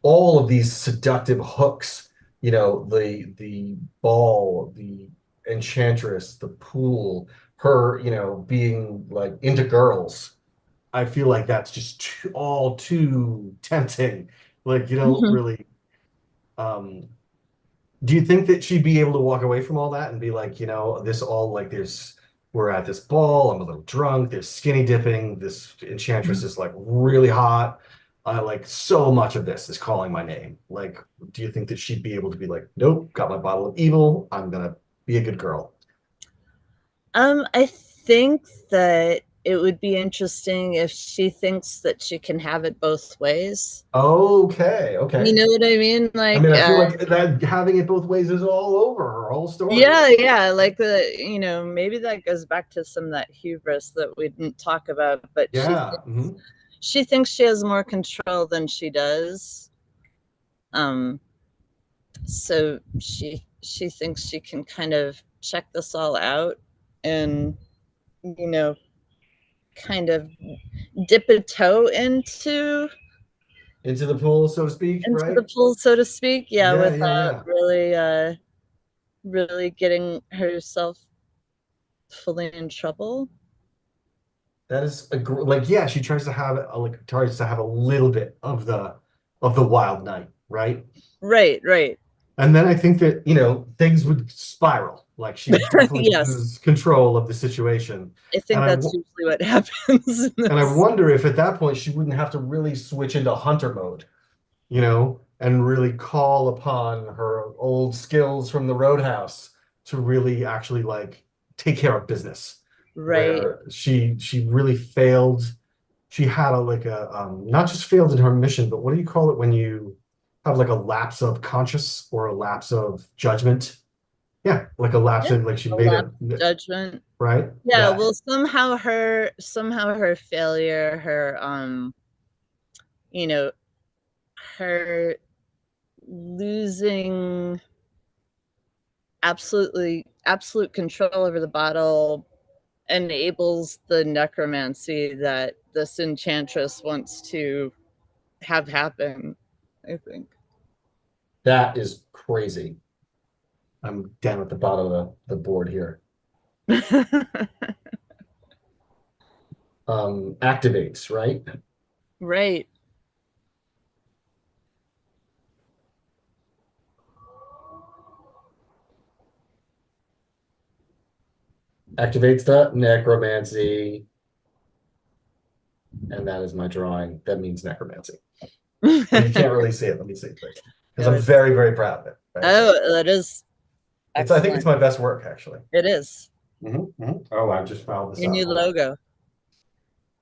all of these seductive hooks, you know, the ball, the enchantress, the pool, her, you know, being like into girls. I feel like that's just all too tempting. Like you don't Mm-hmm. really um do you think that she'd be able to walk away from all that and be like, you know, this all like we're at this ball, I'm a little drunk, there's skinny dipping, this enchantress is like really hot. Like so much of this is calling my name. Like, do you think that she'd be able to be like, nope, got my bottle of evil, I'm gonna be a good girl? I think that. it would be interesting if she thinks that she can have it both ways. Okay, You okay. know what I mean? I Like, mean, I feel like that having it both ways is all over her whole story. yeah, yeah, like maybe that goes back to some of that hubris that we didn't talk about, but Yeah. she thinks she has more control than she does. Um, so she thinks she can kind of check this all out and you know kind of dip a toe Into the pool, so to speak, into the right? pool, so to speak. Yeah, Yeah, yeah, without yeah. really getting herself fully in trouble. That is like, yeah, she tries to have like tries to have a little bit of the wild night, right? Right, right. And then I think that, things would spiral. Like she would definitely Yes, lose control of the situation. I And think that's usually what happens in and I this. wonder if at that point she wouldn't have to really switch into hunter mode, and really call upon her old skills from the roadhouse to really actually like take care of business, Right. where she really failed. She had not just failed in her mission, but what do you call it when you have like a lapse of conscious or a lapse of judgment? Yeah, like a lapse Yeah, in, like she a made lapse a, judgment. right? Yeah, That well, somehow her failure, her you know, her losing absolute control over the bottle enables the necromancy that this enchantress wants to have happen, I think. that is crazy. I'm down at the bottom of the board here. Activates, right? Right. Activates the necromancy. And that is my drawing. That means necromancy. But you can't really see it. Let me see, because I'm Oh, very, very proud of it. Right? that is I think it's excellent. my best work, actually. It is Oh, I just found this your out. new Hold logo.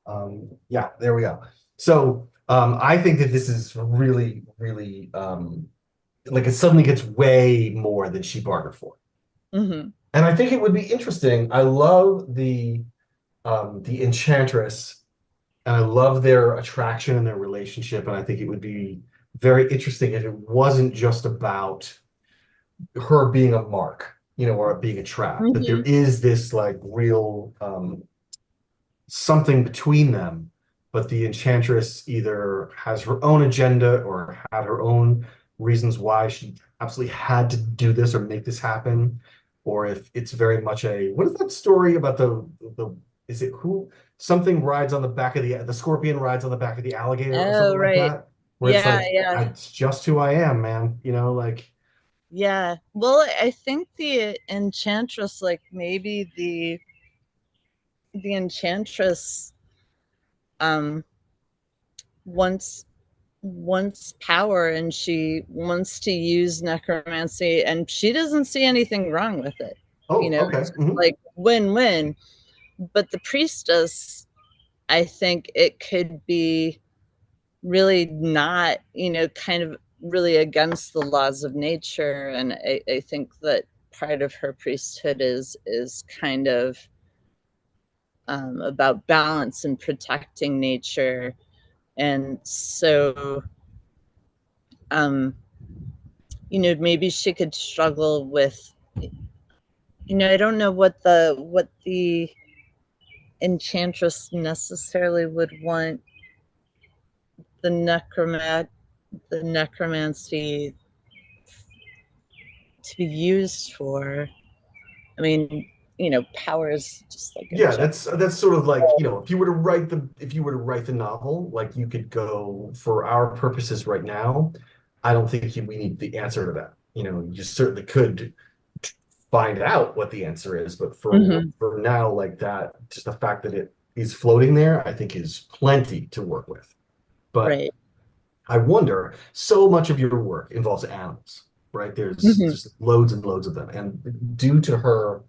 on. Yeah, there we go. So I think that this is really, really like it suddenly gets way more than she bargained for. Hmm. And I think it would be interesting. I love the Enchantress, and I love their attraction and their relationship. And I think it would be very interesting if it wasn't just about her being a mark, or being a trap, that there Hmm. is this like real something between them. But the Enchantress either has her own agenda or had her own reasons why she absolutely had to do this or make this happen, or if it's very much what is that story about the is it who something rides on the back of the scorpion rides on the back of the alligator or Oh, something like right. that, where it's Yeah, like yeah, it's just who I am, man. Like yeah. Well, I think the enchantress, like maybe the enchantress, um, wants power and she wants to use necromancy and she doesn't see anything wrong with it. oh, okay. It's just like win-win. But the priestess, I think it could be really not, kind of really against the laws of nature. And I think that part of her priesthood is kind of about balance and protecting nature. And so um, maybe she could struggle with, I don't know what the enchantress necessarily would want the necromancy to be used for. I mean, power is just like a Yeah, general. that's sort of like, if you were to write the novel, like you could go for our purposes right now. I don't think we need the answer to that. You certainly could find out what the answer is, but Mm-hmm. for now, like that, just the fact that it is floating there, I think is plenty to work with. But Right. I wonder, so much of your work involves animals, right? There's Mm-hmm. just loads and loads of them. And due to her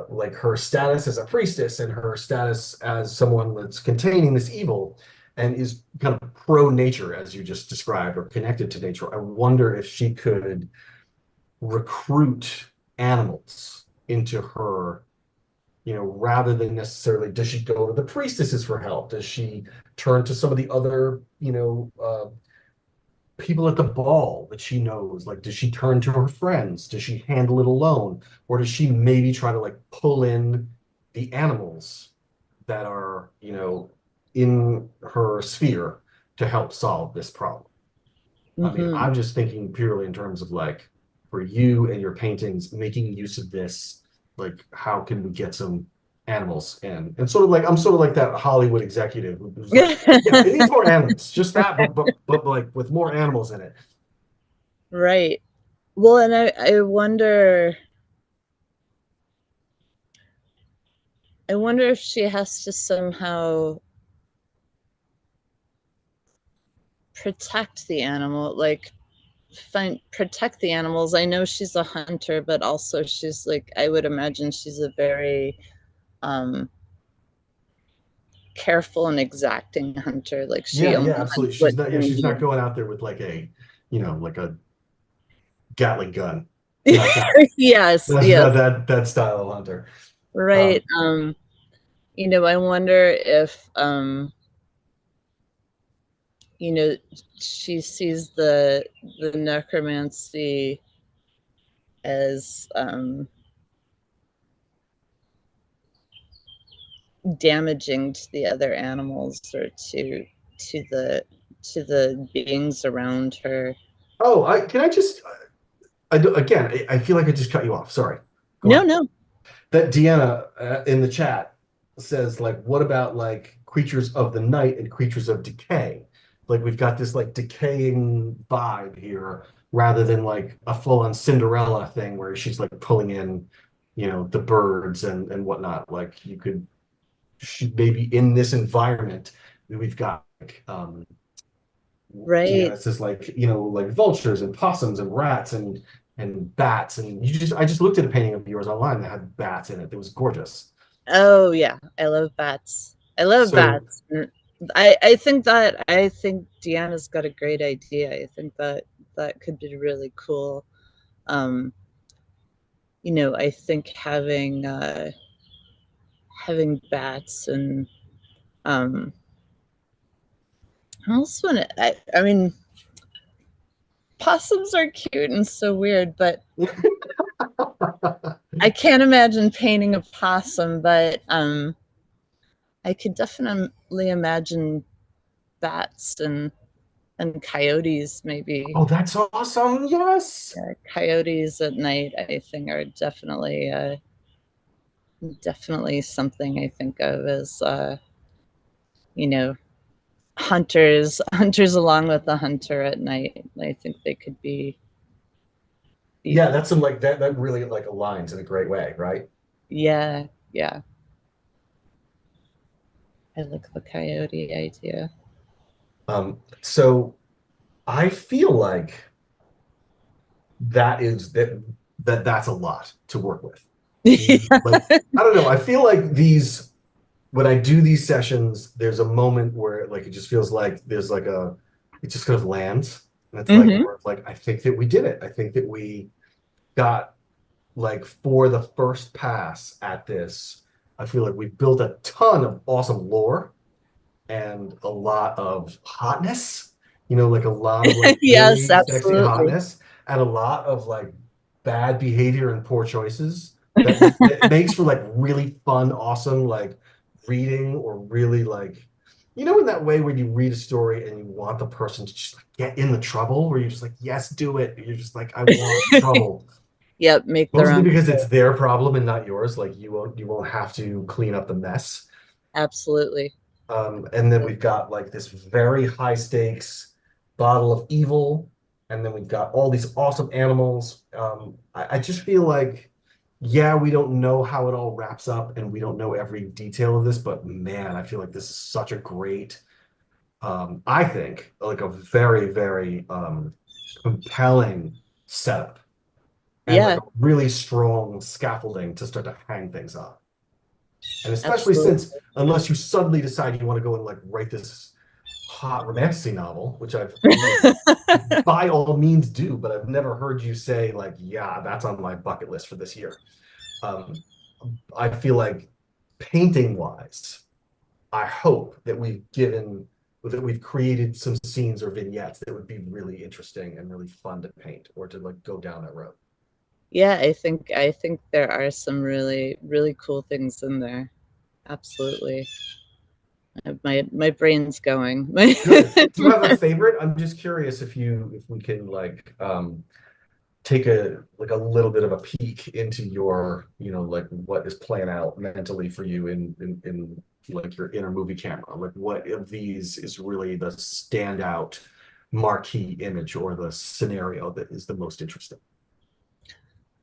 like her status as a priestess and her status as someone that's containing this evil and is kind of pro nature, as you just described, or connected to nature. I wonder if she could recruit animals into her, rather than necessarily, does she go to the priestesses for help? Does she turn to some of the other, people at the ball that she knows? Like, does she turn to her friends? Does she handle it alone? Or does she maybe try to like pull in the animals that are, in her sphere to help solve this problem? I mean, Hmm. I'm just thinking purely in terms of like, for you and your paintings, making use of this, like, how can we get some animals in? And sort of like, I'm sort of like that Hollywood executive who's like, yeah, it needs more animals, just that, but like with more animals in it. Right. Well, and I wonder if she has to somehow protect the animal, like find protect the animals. I know she's a hunter, but also she's like, I would imagine she's a very um careful and exacting hunter. Like she Yeah, only yeah, absolutely. hunts what She's can not be. going out there with like a, like a Gatling gun. Not that. Yes, That's yes, not that style of hunter. right. Um, I wonder if you know, she sees the necromancy as damaging to the other animals or to the to the beings around her. oh, I just, again, I feel like I just cut you off. Sorry. Go No, ahead. no. That Deanna in the chat says, like, what about like creatures of the night and creatures of decay? Like we've got this like decaying vibe here, rather than like a full-on Cinderella thing where she's like pulling in, the birds and whatnot. Like you could maybe in this environment we've got like, Right. Deanna says, like, like vultures and possums and rats and bats, and I just looked at a painting of yours online that had bats in it that was gorgeous. Oh yeah, I love bats. I love So bats. I think Deanna's got a great idea. I think that that could be really cool. Um, I think having bats and um I also want to I mean possums are cute and so weird, but I can't imagine painting a possum, but I could definitely imagine bats and coyotes maybe. oh, that's awesome. Yes. Coyotes at night, I think, are definitely something I think of as you know hunters along with the hunter at night. I think they could be Yeah, fun. that's some like that really like aligns in a great way, right? Yeah, yeah. I like the coyote idea. So I feel like that's a lot to work with. Like, I don't know, I feel like these when I do these sessions, there's a moment where like it just feels like there's like it just kind of lands. And it's like Hmm. where it's like I think that we did it. I think that we got, like, for the first pass at this, I feel like we built a ton of awesome lore and a lot of hotness, like a lot of like Yes, really sexy absolutely. hotness and a lot of like bad behavior and poor choices that makes for like really fun, awesome, like reading, or really like, in that way when you read a story and you want the person to just like get in the trouble, where you're just like, yes, do it. You're just like, I want trouble. Yep, make their Mostly own. because it's their problem and not yours. Like you won't have to clean up the mess. Absolutely. And then we've got like this very high stakes bottle of evil, and then we've got all these awesome animals. I just feel like, yeah, we don't know how it all wraps up, and we don't know every detail of this, but man, I feel like this is such a great, I think, like a very, very compelling setup. and like Yeah, a really strong scaffolding to start to hang things on. And especially absolutely. since, unless you suddenly decide you want to go and like write this hot romantic novel, which by all means do, but I've never heard you say like, yeah, that's on my bucket list for this year. Um, I feel like painting wise, I hope that we've created some scenes or vignettes that would be really interesting and really fun to paint or to like go down that road. Yeah, I think there are some really, really cool things in there. Absolutely. My brain's going. Good. Do you have a favorite? I'm just curious if we can like take a like a little bit of a peek into your, like what is playing out mentally for you in like your inner movie camera. Like what of these is really the standout marquee image or the scenario that is the most interesting?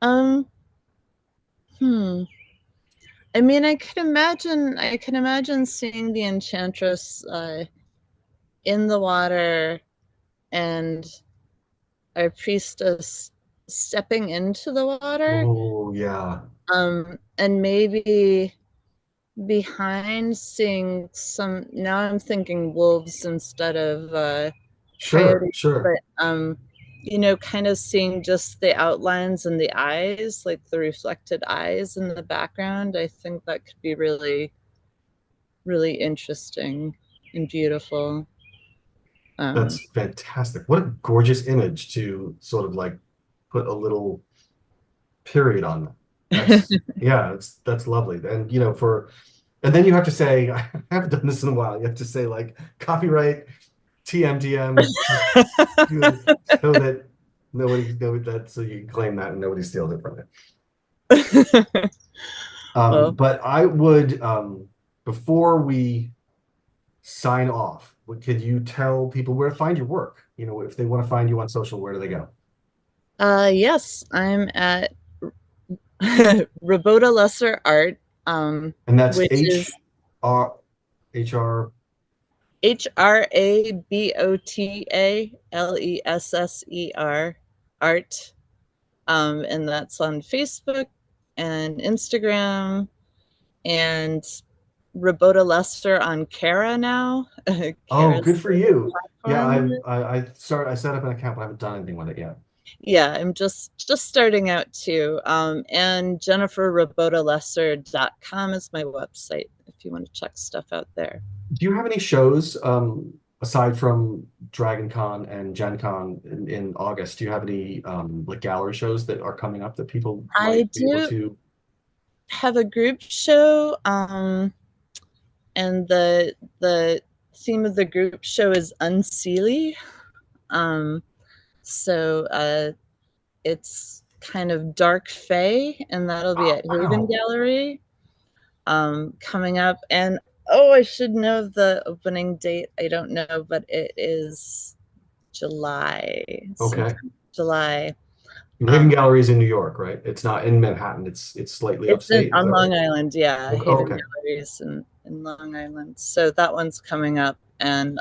Um, hmm. I mean, I can imagine seeing the Enchantress in the water and our priestess stepping into the water. Oh yeah. And maybe behind seeing some, now I'm thinking wolves instead of Sure, coyotes, sure. but kind of seeing just the outlines and the eyes, like the reflected eyes in the background. I think that could be really, really interesting and beautiful. um That's fantastic. What a gorgeous image to sort of like put a little period on that. Yeah, that's lovely. And and then you have to say, I haven't done this in a while. You have to say like copyright TMDM, just so that nobody know that, so you can claim that and nobody steals it from it. well, But I would before we sign off, could you tell people where to find your work? If they want to find you on social, where do they go? yes, I'm at Hrabota Lesser Art, And that's which is HR. Hrabota art. And that's on Facebook and Instagram, and Hrabota Lesser on Kara now. Oh, Kara's good for the you. Yeah, platform. I set up an account, but I haven't done anything with it yet. Yeah, I'm just starting out too. And jenniferhrabota is my website if you want to check stuff out there. Do you have any shows aside from Dragon Con and Gen Con in August? Do you have any like gallery shows that are coming up that people I might be able do to? have a group show, and the theme of the group show is unseelie. Um, so it's kind of dark fae, and that'll be Oh, at Haven wow. Gallery coming up. And oh, I should know the opening date. I don't know, but it is July, Okay. sometime July. Haven Um, Gallery is in New York, right? It's not in Manhattan. It's slightly it's upstate. Is on that right? Long Island, yeah. Okay. Oh, Haven okay. Galleries in Long Island. So that one's coming up, and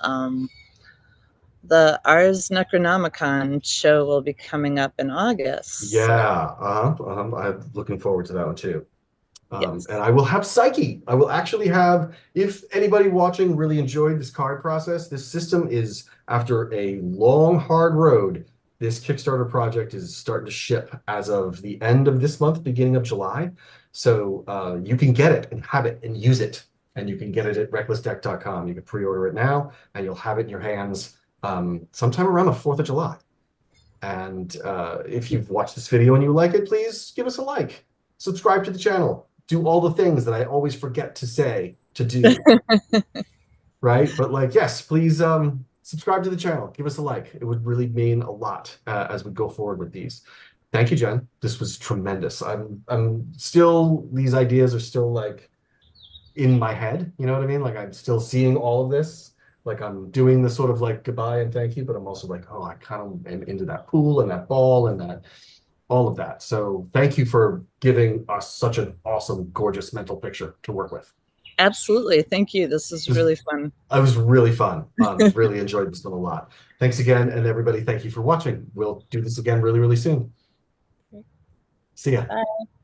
the Ars Necronomicon show will be coming up in August. So Yeah. I'm looking forward to that one too. And yes. I will have Psyche. I will actually have, if anybody watching really enjoyed this card process, this system is, after a long, hard road, this Kickstarter project is starting to ship as of the end of this month, beginning of July. So you can get it and have it and use it. And you can get it at recklessdeck.com. You can pre-order it now and you'll have it in your hands sometime around the 4th of July. And if you've watched this video and you like it, please give us a like, subscribe to the channel, do all the things that I always forget to say to do, right? But like, yes, please subscribe to the channel, give us a like. It would really mean a lot as we go forward with these. Thank you, Jen. This was tremendous. I'm still, these ideas are still like in my head. You know what I mean? Like I'm still seeing all of this. Like I'm doing the sort of like goodbye and thank you, but I'm also like, oh, I kind of am into that pool and that ball and that all of that. So thank you for giving us such an awesome, gorgeous mental picture to work with. Absolutely. Thank you. This is This, really fun. it was really fun. Really enjoyed this one a lot. Thanks again, and everybody, thank you for watching. We'll do this again really, really soon. See ya. Bye.